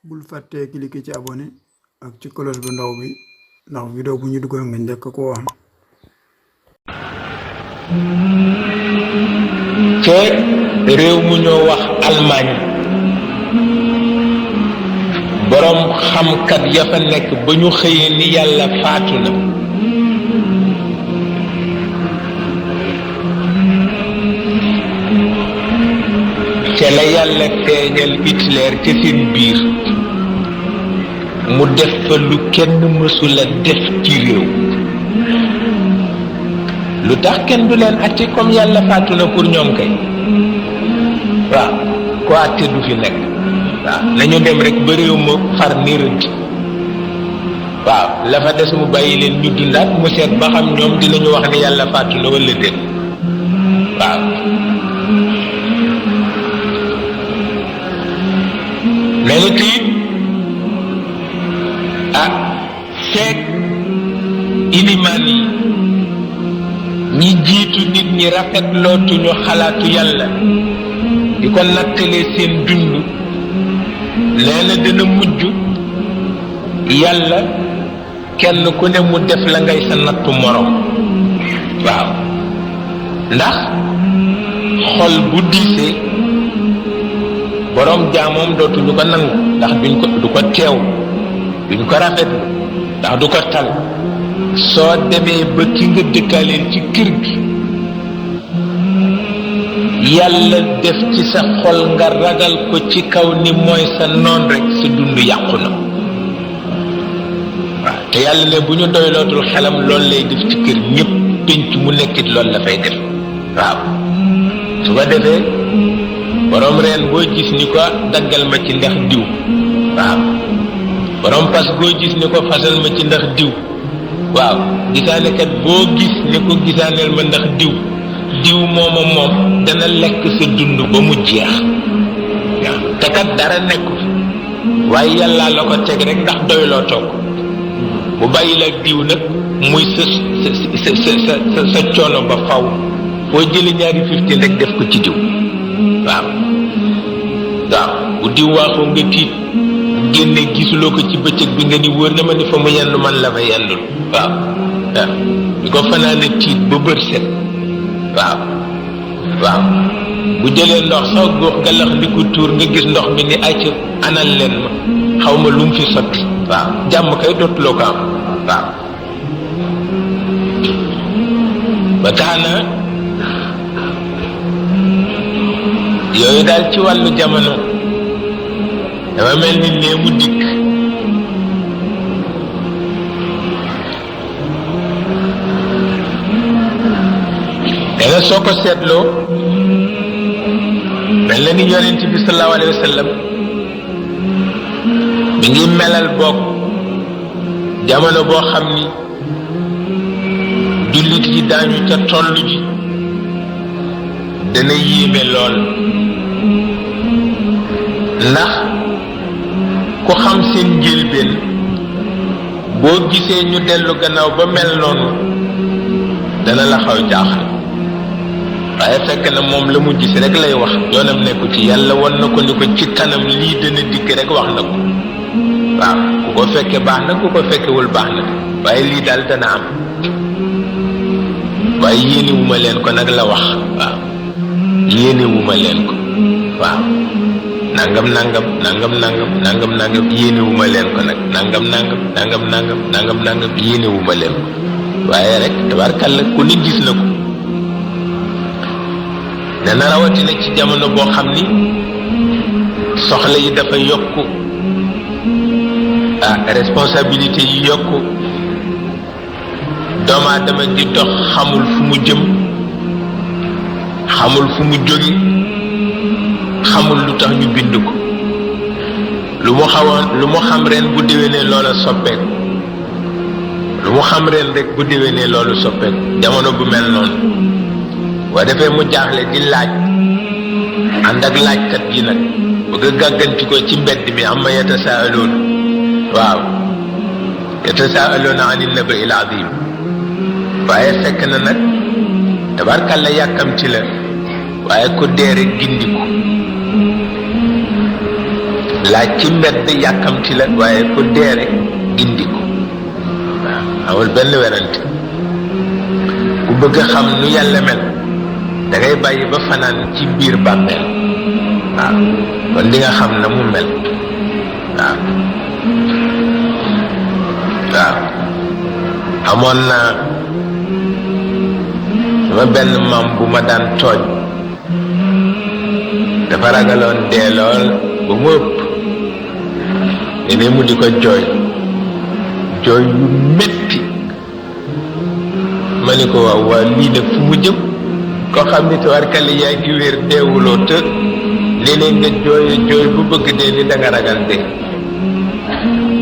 bul fàttee cliquer ci abonné ak ci cloche bu ndaw bi ndax vidéo bu ñu dugal nga njëkk ko am. ca réew mu ñoo wax Allemagne boroom xamkat ya fa nekk ba ñu xëyee ni yàlla faatu na ca la yàlla feeñal Hitler ca seen biir mu def fa lu kenn mësula def ci réew. lu tax kenn du leen àtte comme yàlla faatu na pour ñoom kay waaw ko àtte du fi nekk waaw nañu dem rek ba réew ma far ni rëdd waaw la fa des mu bàyyi leen ñu dundaat mu seet ba xam ñoom dinañu wax ne yàlla faatu na walla déet waaw melu tiit feek ilimaan yi ñi jiitu nit ñi rafet lootuñu xalaatu yàlla di ko nattalee seen dund nee na dina mujj yàlla kenn ku ne mu def la ngay sa nattu morom waaw ndax xol bu diisee borom jaamoom dootuñu ko nangu ndax du ko teew duñ ko rafet ndax du ko tal soo demee ba ki nga dëkkaaleen ci kër gi yàlla def ci sa xol nga ragal ko ci kaw ni mooy sa noon rekk sa dund yàqu na waaw te yàlla ne bu ñu doylootul xelam loolu lay def ci kër ñépp pénc mu nekkit loolu la fay def waaw su ko defee borom reen boo gis ni ko daggal ma ci ndax diw waaw borom pas boo gis ni ko fasal ma ci ndax diw waaw gisaanekat boo gis ni ko gisaaneel ma ndax diw moom dana lekk sa dund ba mu jeex waaw te kat dara nekku waaye yàlla la ko teg rek ndax doyloo toog bu bàyyi la diw nag muy sa coono ba faw foo jële ñaari 15 rek def ko ci diw waaw bu diw waaxoo nga tiit génne gisuloo ko ci bëccëg bi nga ni wóor na ma ni fa mu yendu man la fa yendul waaw di ko fanaane tiit ba bër set waaw bu jëlee ndox sax góox galax di ko tuur nga gis ndox mi ni acc anal leen ma xaw ma lu mu fi sotti waaw jàmm kay dootuloo ko am waaw ba tax na yooyu daal ci wàllu jamono dafa mel ni nee mu dikk danga soo ko seetloo mel na ni yonent bi sallallahu alayhi wa sallam mi ngi melal boog jamono boo xam ni jullit yi daañu ca toll ji dana yéeme lool ndax ku xam seen njëlbeen boo gisee ñu dellu gannaaw ba mel noonu dana la xaw jaaxal waaye fekk na moom la mu gis rek lay wax yoonam nekku ci yàlla won na ko ni ko ci kanam lii dana dikk rek wax na ko waaw ku ko fekke baax na ku ko fekkewul baax na waaye lii daal dana am waaye yéenewuma leen ko nag la wax waaw yéenewuma leen ko waaw nangam yéenewuma leen ko nag nangam yéenewuma leen ko waaye rek tabarkàlla ku ni gis na ko dana rawatina ci jamono boo xam ni soxla yi dafa yokku responsabilité yi yokku doomu aadama di dox xamul fu mu jëm xamul fu mu jóge xamul lu tax ñu bind ko lu mu xam ren bu déwénee loola soppeeku lu mu xam ren rek bu déwénee loolu soppeeku jamono bu mel noonu boo defee mu jaaxle di laaj ànd ak laajkat yi nag bëgg a gàgganti ko ci mbedd mi amma yatasaaluun waaw yatasaaluuna ani nabai l azim waaye fekk na nag tabarkalla yàkkamti la waaye ku dee rek gindiku laaj ci mbedd yàkkamti la waaye ku dee rek gindi ko waaw amul benn werante ku bëgg a xam nu yàlla mel da ngay bàyyi ba fanaan ci biir bàmmeel waaw kon di nga xam na mu mel waaw waaw amoon na sama benn maam bu ma daan tooñ dafa ragaloon dee lool ba mu ëpp ne mu di ko jooy yu métti ma ni ko waaw lii nag fu mu jëm koo xam ni tawarkale yaa ngi wér deewuloo te léeg-léeg nga jooy bu bëgg dee ni da nga ragal dee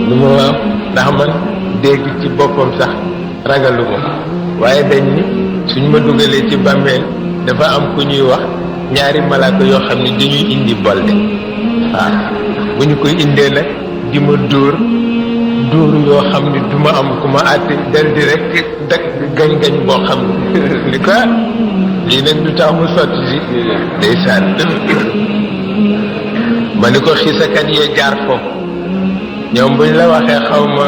lu ma waaw ndax man dégg ci boppam sax ragaluma waaye dañ ni suñ ma dugalee ci bàmmeel dafa am ku ñuy wax ñaari malaaka yoo xam ne dañuy indi bolde waaw bu ñu koy indee nag di ma dóor yoo xam ne du ma am ku ma àtte dal di rek dak gañ-gañ boo xam ne ni ko lii nag du tax mu sotti si ndeysaan ma ni ko xisakat yee jaar foofu ñoom buñ la waxee xaw ma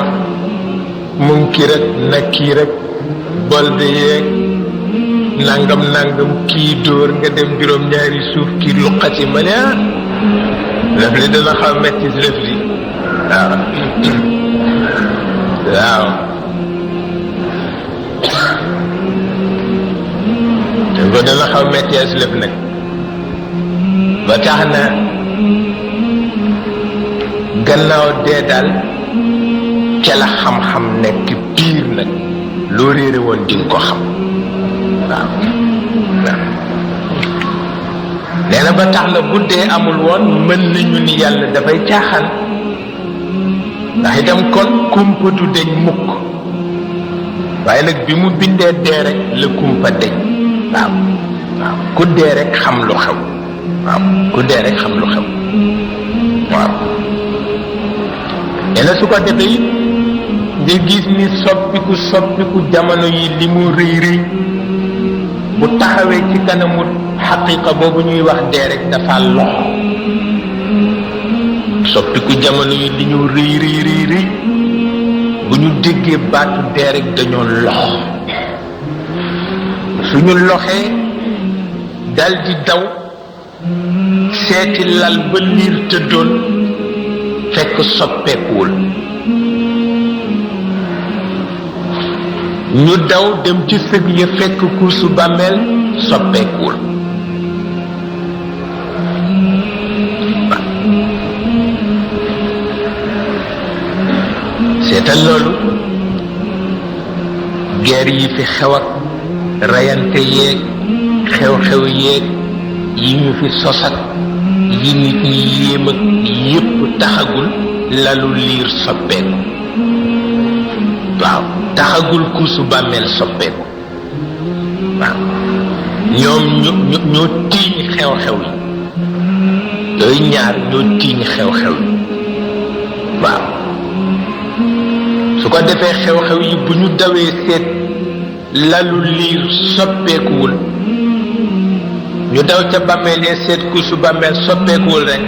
munkir ak nakkiir ak bolde yeeg nangam kii dóor nga dem juróom-ñaari suuf kii luqati ma ne lëf li dana xaw metti lëf li waaw te ko dana xaw metti as lëf nag ba tax na gannaaw dee daal ca la xam-xam nekk biir nag loo réere woon dinga ko xam waaw nee na ba tax na bu dee amul woon mën nañu ni yàlla dafay caaxaan ndax itam kon kumpa du deñ mukk waaye nag bi mu bindee dee rek la kumpa deñ waaw ku dee rek xam lu xew waaw ku dee rek xam lu xew waaw nee na su ko defee nga gis ni soppiku jamono yi li mu rëy bu taxawee ci kanamu xaqiqa boobu ñuy wax dee rek dafa lox soppiku jamono yi li ñu rëy bu ñu déggee baatu dee rek dañoo lox suñu loxee dal di daw seeti lal ba liir tëddoon fekk soppeekuwul ñu daw dem ci sëg ya fekk kuusu bàmmeel soppeekuwul seetal loolu guerre yi fi xew ak rayante yeeg xew-xew yeeg yi ñu fi sosat yi nit ñi yéem ak yépp taxagul lalu liir soppeeku waaw taxagul kuusu bàmmeel soppeeku waaw ñoom ñoo tiiñ xew-xew yi yooyu ñaar ñoo tiiñ xew-xew yi waaw su ko defee xew-xew yi bu ñu dawee seet lalu liir soppeekuwul ñu daw ca bàmmeel ya seet kuusu bàmmeel soppeekuwul rek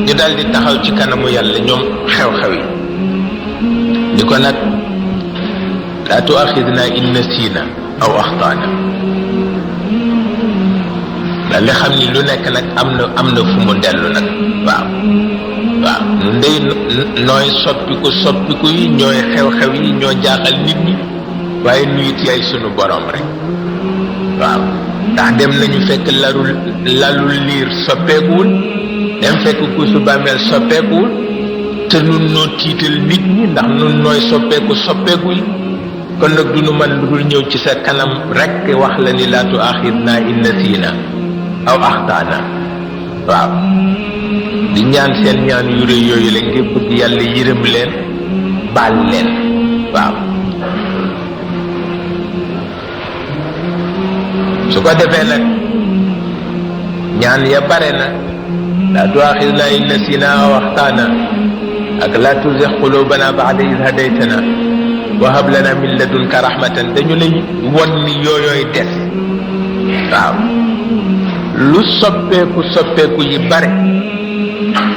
ñu dal di taxaw ci kanamu yàlla ñoom xew-xew yi ni ko nag laa tuaxidna in nasiina aw axtaana daal di xam ni lu nekk nag am na fu mu dellu nag waaw nu ndey nooy soppiku yi ñooy xew-xew yi ñoo jaaxal nit ñi waaye nuyit yaay sunu borom rek waaw ndax dem nañu fekk lalul liir soppeekuwul dem fekk kuusu bàmmeel soppeekuwul te nun noo tiital nit ñi ndax nun nooy soppeeku yi kon nag du nu man lu dul ñëw ci sa kanam rek wax la ni laa tuaxidna in nasiina aw axtaana waaw di ñaan seen ñaan yu rëy yooyu la ngir bëgg yàlla yërëm leen baal leen waaw su ko defee nag ñaan ya bare na laa tuaxidna in nasiina aw axtaana ak laa tuzigh qulubana ba'da idh hadaytana wa hab lana min ladunka rahmatan dañu lay won ni yooyooy des waaw lu soppeeku yi bare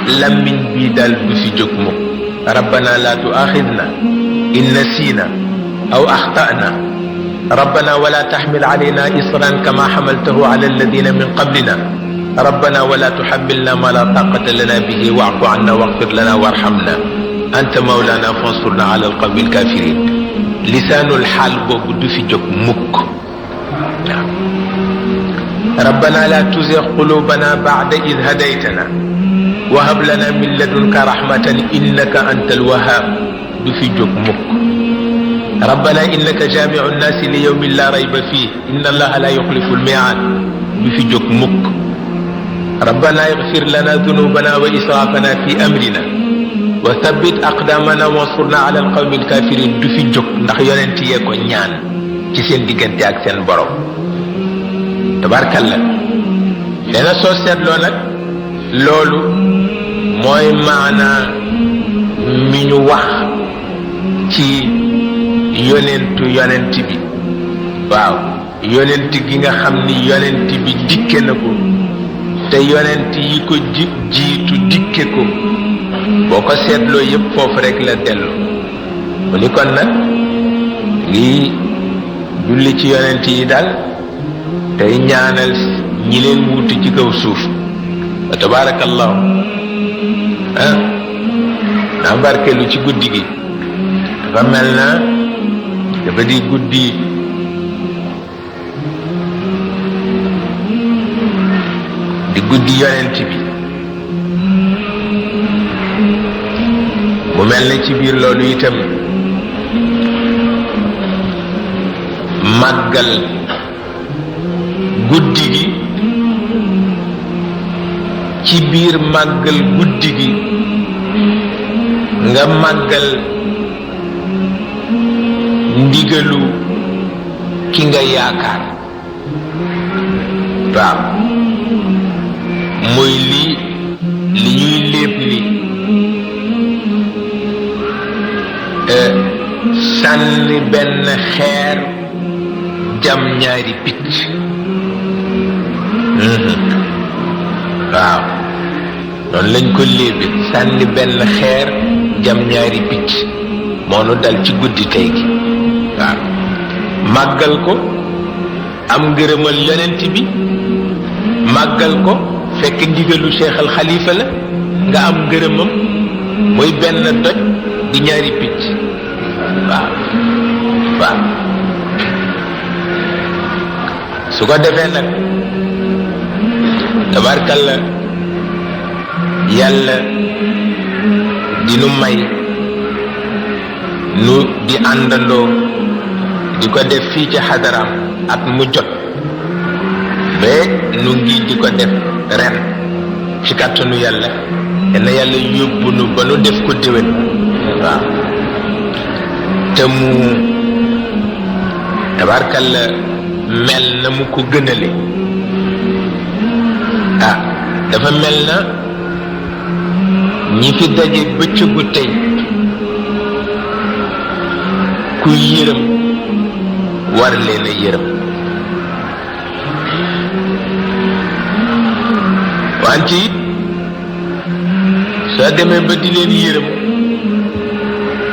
làmmiñ bii daal du fi jóg mukk rabbana la tuaxidna in nasina aw axtana rabbana wala taxmil alayna isran kama xamaltahu ala alladina min qablina rabbana wala tuxamilna ma la taqata lana bihi wafu anna waxfir lana warxamna anta mawlana fansurna ala alqawmi alkafirin lisaanul xaal boobu du fi jóg mukk waaw rabbana la tuzigh qulubana ba'da idh hadaytana wa hab lana min ladunka rahmatan innaka antal wahhab du fi jóg mukk rabbana innaka jami'u nnasi li yawmin la rayba fihi inna allaha la yukhlifu al-mi'ad du fi jóg mukk rabbana ighfir lana dhunubana wa israfana fi amrina wa thabbit aqdamana wansurna ala alqawmi alkafirin du fi jóg ndax yonent yee ko ñaan ci seen diggante ak seen borom tabarkalla leena soo seetloo nag loolu mooy maana mi ñu wax ci yonent bi waaw yonent gi nga xam ni yonent bi dikke na ko te yonent yi ko jiitu dikke ko boo ko seetloo yépp foofu rek la dellu mu ni kon nag ngi julli ci yonent yi daal tey ñaanal ñi leen wuutu ci kaw suuf wa tabaarakallahu naa barkeelu ci guddi gi dafa mel na dafa di guddi yonent bi mu mel na ci biir loolu itam màggal guddi gi ci biir màggal guddi gi nga màggal ndigalu ki nga yaakaar waaw mooy li ñuy léeb ni sànni benn xeer jam ñaari picc waaw noonu lañ ko léebe sànni benn xeer jam ñaari picc moo nu dal ci guddi tey gi waaw màggal ko am ngërëmal yonent bi màggal ko fekk ndigalu Cheikh al Khalifa la nga am ngërëmam muy benn doj di ñaari picc waaw waaw su ko defee nag tabarkalla yàlla dinu may nu di àndandoo di ko def fii ci xadaram at mu jot ba nu ngi di ko def ren ci kàttanu yàlla na yàlla yóbbu nu ba nu def ko déwén waaw te mu tabarkalla mel na mu ko gënale dafa mel na ñi fi daje bëccëgu tey ku yërëm war leen a yërëm wante it soo demee ba di leen yërëm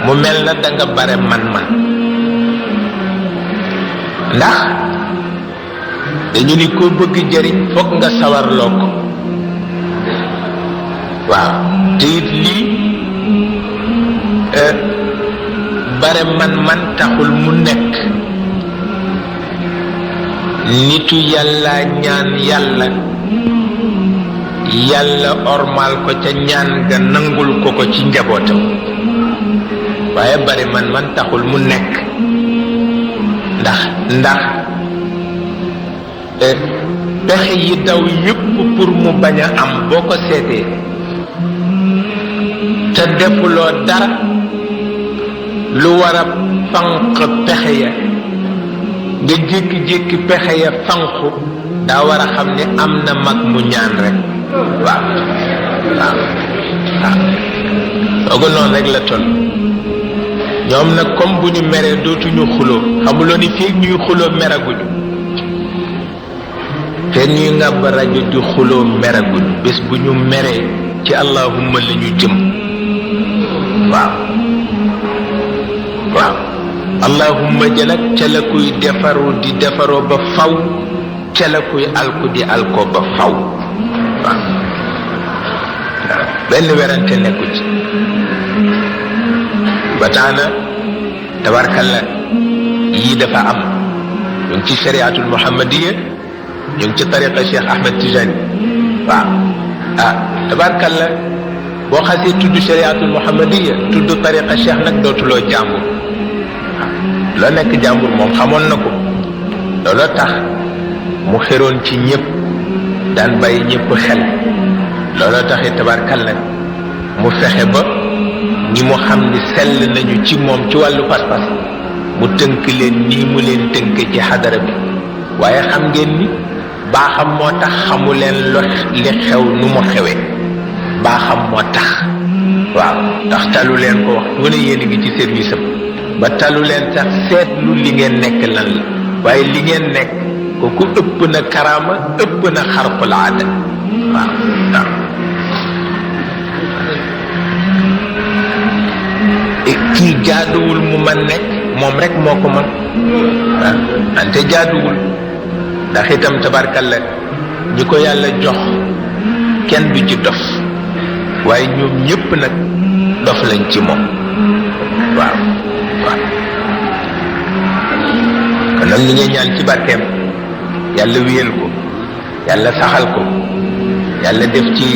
mu mel na danga bare man-man ndax dañu ni ko bëgg jëriñ fokk nga sawarloo ko waaw te it lii bare man taxul mu nekk nitu yàlla ñaan yàlla yàlla ormal ko ca ñaan ga nangul ko ko ci njabootam waaye bare man taxul mu nekk ndax pexe yi daw yépp pour mu bañ a am boo ko seetee te defuloo dara lu war a fanq pexe ya nga jékki-jékki pexe ya fanqu daa war a xam ne am na mag mu ñaan rek waaw sooga noonu rek la toll ñoom nag comme bu ñu meree dootuñu xuloo xamuloo ni feeg ñuy xuloo meraguñu feeg ñuy ngàbb rajo di xuloo meraguñu bés bu ñu meree ci allahumma la ñu jëm waaw waaw allahumma ja nag ca la kuy defaru di defaroo ba faw ca la kuy alku di alko ba faw waaw benn werante nekku ci ba taana tabarkalla yii dafa am ñu ngi ci shariatul muhammadiya ñu ngi ci tariqa Cheikh Ahmed Tijani waaw tabarkalla boo xasee tudd shariatul muhammadiya tudd tariqa Cheikh nag dootuloo jàmbur loo nekk jàmbur moom xamoon na ko looloo tax mu xeroon ci ñëpp daan bàyyi ñëpp xel looloo taxi tabarkalla mu fexe ba ñi mu xam ni sell nañu ci moom ci wàllu pas-pas mu tënk leen nii mu leen tënk ci xadara bi waaye xam ngeen ni baaxam moo tax xamu leen li xew nu mu xewee baaxam moo tax waaw ndax talu leen ko wax wane yéen a ngi ci service am ba talu leen sax seetlu li ngeen nekk lan la waaye li ngeen nekk kooku ëpp na karaama ëpp na xarqul aada waaw waaw kii jaaduwul mu man nekk moom rek moo ko man waaw ante jaaduwul ndax itam tabarkalla ñi ko yàlla jox kenn du ci dof waaye ñoom ñépp nag dof lañ ci moom waaw waaw kon nag li ngay ñaan ci barkeem yàlla wéyal ko yàlla saxal ko yàlla def ci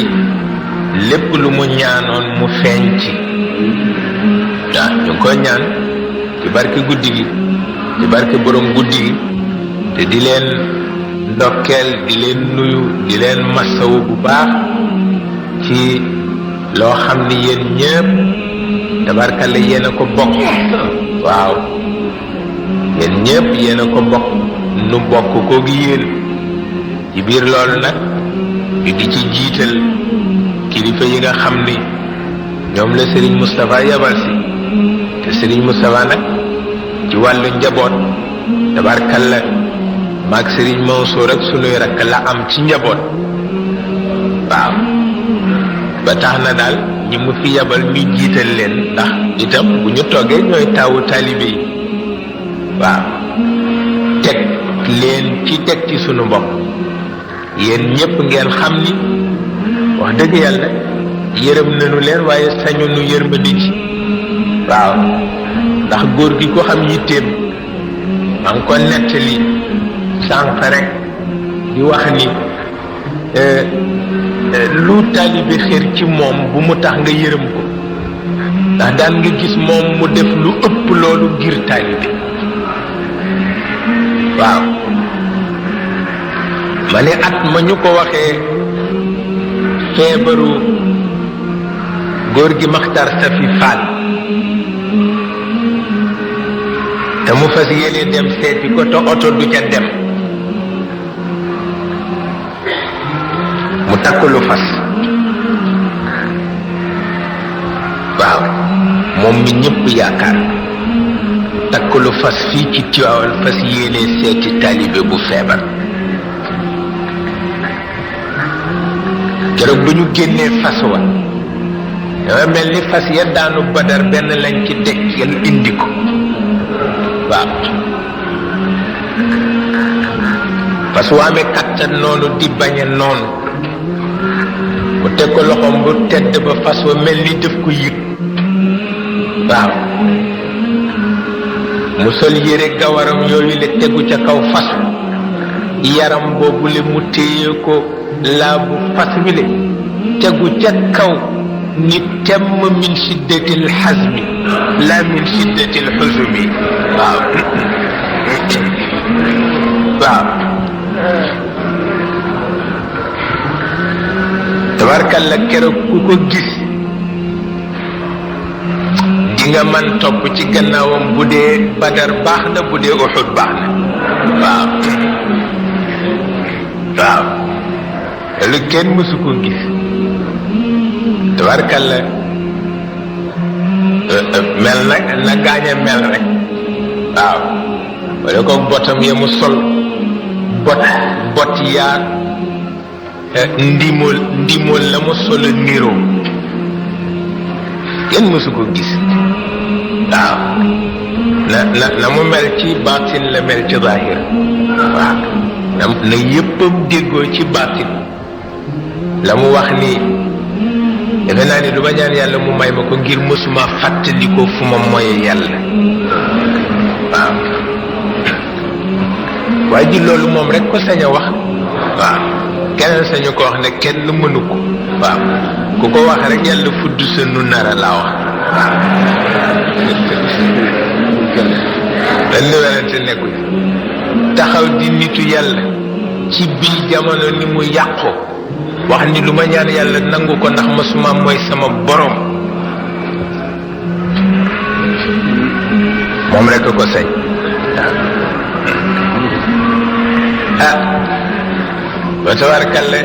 lépp lu mu ñaanoon mu feeñ ci waaw ñu ngi koy ñaan ci barke guddi gi ci barke borom guddi gi te di leen ndokkeel di leen nuyu di leen masawu bu baax ci loo xam ni yéen ñëpp tabarkalla yéen a ko bokk waaw yéen ñëpp yéen a ko bokk nu bokk ko gi yéen ci biir loolu nag ñu di ci jiital kilifa yi nga xam ni ñoom la Serigne Moustapha yabal si te Serigne Moustapha nag ci wàllu njaboot tabarkalla maag Serigne Mansour ak sunuy rakk la am ci njaboot waaw ba tax na daal ñi mu fi yabal ñu jiital leen ndax itam bu ñu toggee ñooy taawu taalibe yi waaw teg leen teg ci sunu mbokk yéen ñépp ngeen xam ni wax dëgg yàlla yërëm nañu leen waaye sañu nu yërmandi ci waaw ndax góor gi ko xam yitteem maa ngi ko nettali sànq rek di wax ni lu taalibe xër ci moom bu mu tax nga yërëm ko ndax daan nga gis moom mu def lu ëpp loolu ngir taalibe waaw ma ne at ma ñu ko waxee feebaru góor gi Maxtar Safi Fall te mu fas yéene dem seeti ko te oto du ca dem mu takk lu fas waaw moom mi ñëpp yaakaar takk lu fas fii ci Tiwaawan fas yéene seeti taalibe bu feebar keroog ba ñu génnee fas wa dafa mel ni fas ya daanu Badar benn lañ ci dekkal indi ko waaw fas waa amee kattan noonu di bañe noonu mu teg ko loxoom bu tedd ba fas wa mel ni def ko yëg waaw mu sol yére gawaram yooyu la tegu ca kaw fas yaram boobu le mu téye ko laabu fas wi le tegu ca kaw ni temm min shiddatil xasmi la min shiddatil xusumi waaw waaw tabarkalla keroog ku ko gis di nga man topp ci gannaawam bu dee Badar baax na bu dee Uhud baax na waaw waaw lu kenn mësu ko gis tabarkalla mel na gaaña mel rek waaw wala ko botam ya mu sol bot yaa ndimool la mu solo niroo kenn mësu ko gis waaw na mu mel ci baatin la mel ci zahir waaw na yéppam déggoo ci baatin la mu wax ni defe naa ni du ma ñaan yàlla mu may ma ko ngir mësuma fàttalikoo fu ma moye yàlla waaw waaye ji loolu moom rek ko sañ a wax waaw keneen sañu ko wax ne kenn mënu ko waaw ku ko wax rek yàlla fudd sa nu nara laa wax waaw benn werante nekkul taxaw di nitu yàlla ci bii jamono ni mu yàqu wax ni lu ma ñaan yàlla nangu ko ndax masuma mooy sama borom moom rek ko sañ ba tabarkalle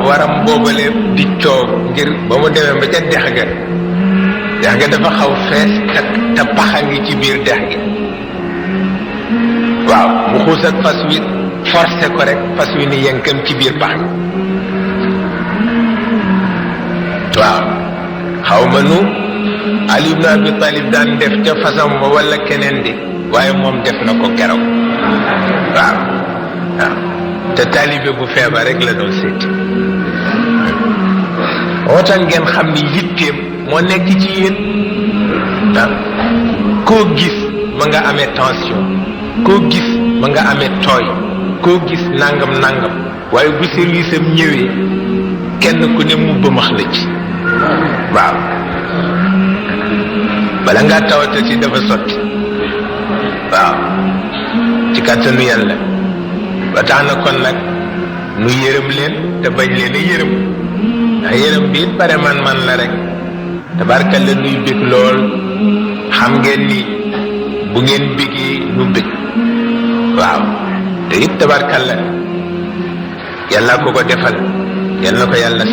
waram boobale di coow ngir ba mu demee ba ca dex ga dafa xaw fees te paxa ngi ci biir dex gi waaw mu xuus ak fas wi forcé ko rek fas wi ni yënkam ci biir pax gi waaw xaw ma nu Ali ibn Abi Talib daan def ca fasam ba wala keneen di waaye moom def na ko keroog waaw te taalibe bu feebar rek la doon seeti wootaan ngeen xam ni yitteem moo nekk ci yéen koo gis ma nga amee tension koo gis ma nga amee tooy koo gis nangam waaye bu service am ñëwee kenn ku ne mu bëmax la ci waaw bala ngaa tawata ci dafa sotti waaw ci kàttanu yàlla ba tax na kon nag nu yërëm leen te bañ leen a yërëm ndax yërëm bi it bare man la rek tabarkalla nuy bég lool xam ngeen ni bu ngeen bégee nu bég waaw te it tabarkalla yàlla ko defal yal na ko yàlla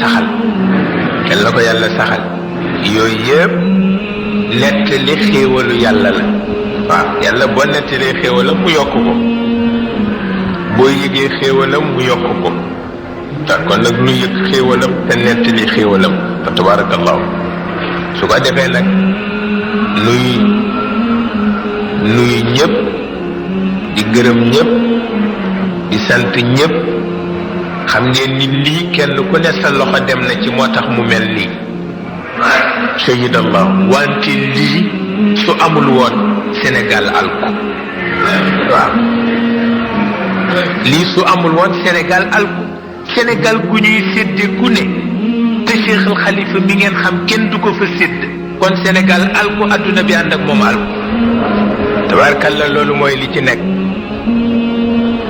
saxal yooyu yëpp nettali xéewalu yàlla la waaw yàlla boo nettalee xéewalam mu yokk ko boo yëgee xéewalam mu yokk ko te kon nag nu yëg xéewalam te nettali xéewalam fa tabarakallahu su ko defee nag nuy ñëpp di gërëm ñëpp di sant ñëpp xam ngeen ni lii kenn ku ne sa loxo dem na ci moo tax mu mel nii shahidallah wante lii su amul woon Sénégal alku waaw lii su amul woon Sénégal alku Sénégal gu ñuy sédde ku ne te Cheikh al Khalifa mi ngeen xam kenn du ko fa sédd kon Sénégal alku adduna bi ànd ak moom alku tabaarkalla loolu mooy li ci nekk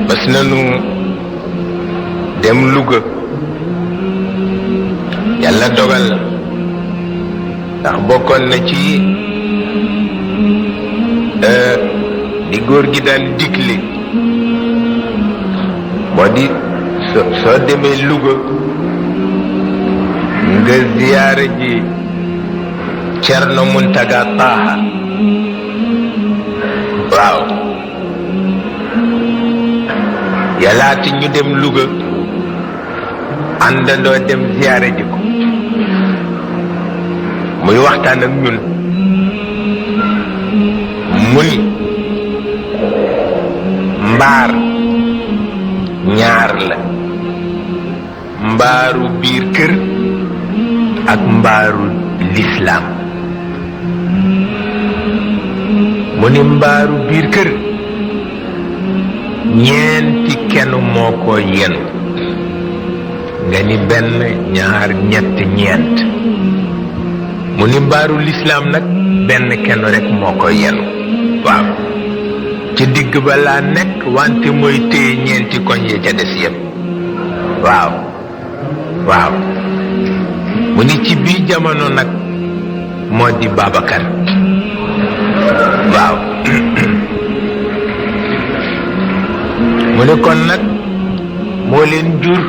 bas nanu dem Louga yàlla dogal ndax bokkoon na ci di góor gi daan digle moo di soo demee Louga nga ziyaara ji Cerno Muntaga Taaha waaw yàllaati ñu dem Louga àndandoo dem ziyaara ji ko muy waxtaan ak ñun mu ni mbaar ñaar la mbaaru biir kër ak mbaaru lislaam mu ni mbaaru biir kër ñeenti kenn moo ko yenu nga ni benn ñaar ñett ñeent mu ni mbaaru lislaam nag benn kenn rek moo ko yenu waaw ci digg ba laa nekk wante mooy téye ñeenti koñ ya ca des yépp waaw mu ni ci biir jamono nag moo di Babacar waaw mu ne kon nag moo leen jur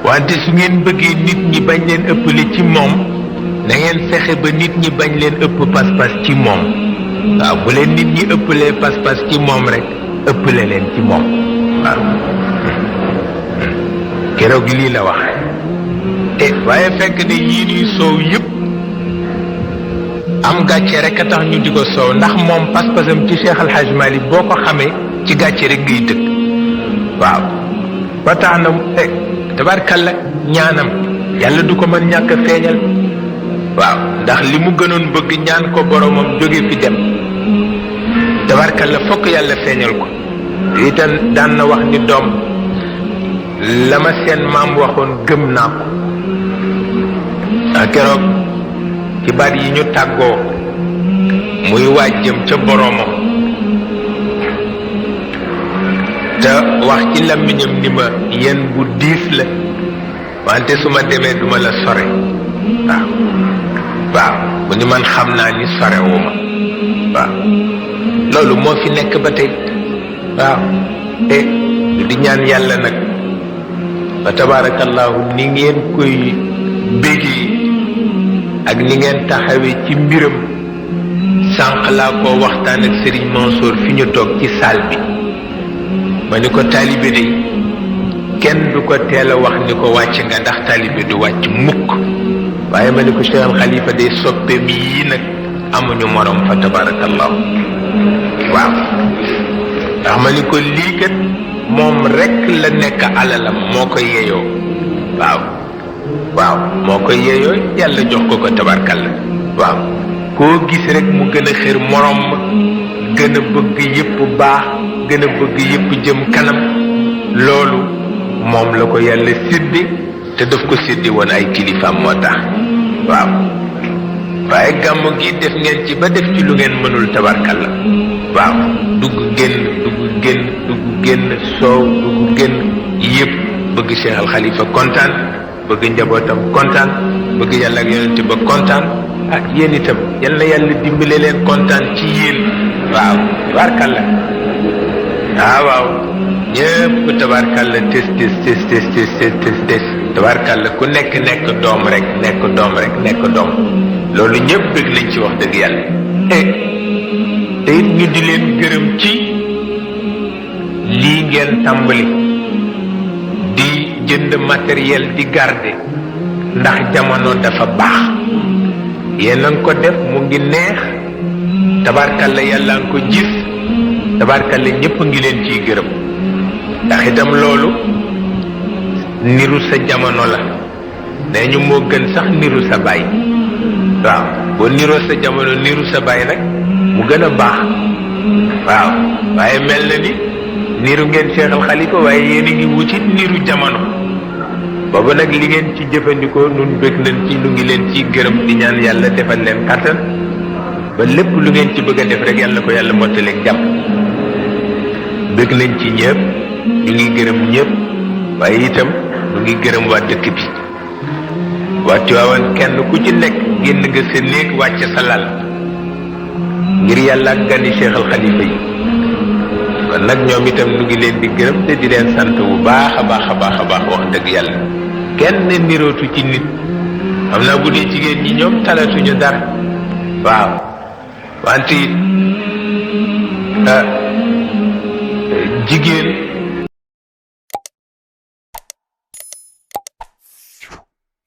wante su ngeen bëggee nit ñi bañ leen ëppale ci moom na ngeen fexe ba nit ñi bañ leen ëpp pas-pas ci moom waaw bu leen nit ñi ëppalee pas-pas ci moom rek ëppale leen ci moom waaw keroog lii la wax waaye fekk ne yii nuy soow yëpp am gàcce rek a tax ñu di ko soow ndax moom pas-pasam ci Cheikh Al Hadj Malick boo ko xamee ci gàcce rek ngay dëkk waaw ba tax na tabarkalla ñaanam yàlla du ko mën ñàkk a feeñal waaw ndax li mu gënoon bëgg ñaan ko boromam jóge fi dem tabarkalla fokk yàlla feeñal ko itam daan na wax ni doom la ma seen maam waxoon gëm naa ko keroog ci baat yi ñu tàggoo muy waaj jëm ca boromam te wax ci làmmiñam ni ma yéen bu diis la wante su ma demee duma la sore waaw mu ni man xam naa ni sorewuma waaw loolu moo fi nekk ba tey waaw lu di ñaan yàlla nag fa tabarakallahu ni ngeen koy bégee ak ni ngeen taxawee ci mbiram sànq laa ko waxtaan ak Serigne Mansour fi ñu toog ci salle bi ma ni ko taalibe de kenn du ko teel a wax ni ko wàcc nga ndax taalibe du wàcc mukk waaye ma ni ko Cheikh Al Khalifa day soppeem yii nag amuñu morom fa tabarakallahu waaw ndax ma ni ko lii kat moom rekk la nekk alalam moo ko yeyoo waaw moo ko yeyoo yàlla jox ko ko tabarkalla waaw koo gis rek mu gën a xër morom ma gën a bëgg yépp baax gën a bëgg yépp jëm kanam loolu moom la ko yàlla séddi te daf ko séddi woon ay kilifaam moo tax waaw waaye gàmmu gi def ngeen ci ba def ci lu ngeen mënul tabarkalla waaw dugg génn soow dugg génn yépp bëgg Cheikh Al Khalifa kontaan bëgg njabootam kontaan bëgg yàlla ak yonent ba kontaan ak yéen itam yal na yàlla dimbale leen kontaan ci yéen waaw tabarkalla waaw ñépp tabarkalla tes tabarkalla ku nekk doom rek nekk doom loolu ñépp bëgg nañ ci wax dëgg yàlla te it ñu di leen gërëm ci lii ngeen tàmbali di jënd matériel di garder ndax jamono dafa baax yéen a ngi ko def mu ngi neex tabarkalla yàlla nga ko gis tabarkalla ñépp ngi leen ciy gërëm ndax itam loolu niru sa jamono la nee ñu moo gën sax niru sa baay waaw boo niroo sa jamono niru sa baay nag mu gën a baax waaw waaye mel na ni niru ngeen Cheikh Al Khalifa waaye yéen a ngi wutit niru jamono boobu nag li ngeen ci jëfandikoo nun bëgg nañ ci lu ngi leen ci gërëm di ñaan yàlla defal leen kattan ba lépp lu ngeen ci bëgg a def rek yàlla ko yàlla mottaleeg jàmm bëgg nañ ci ñëpp ñu ngi gërëm ñëpp waaye itam ñu ngi gërëm waa dëkk bi waa Tiwaawan kenn ku ci nekk génn nga sa néeg wàcc sa lal ngir yàlla ak gani Cheikh Al Khalifa yi kon nag ñoom itam ñu ngi leen di gërëm te di leen sant bu baax a baax wax dëgg yàlla kenn nirootu ci nit xam naa bu dee jigéen ñi ñoom talatuñu dara waaw wante jigéen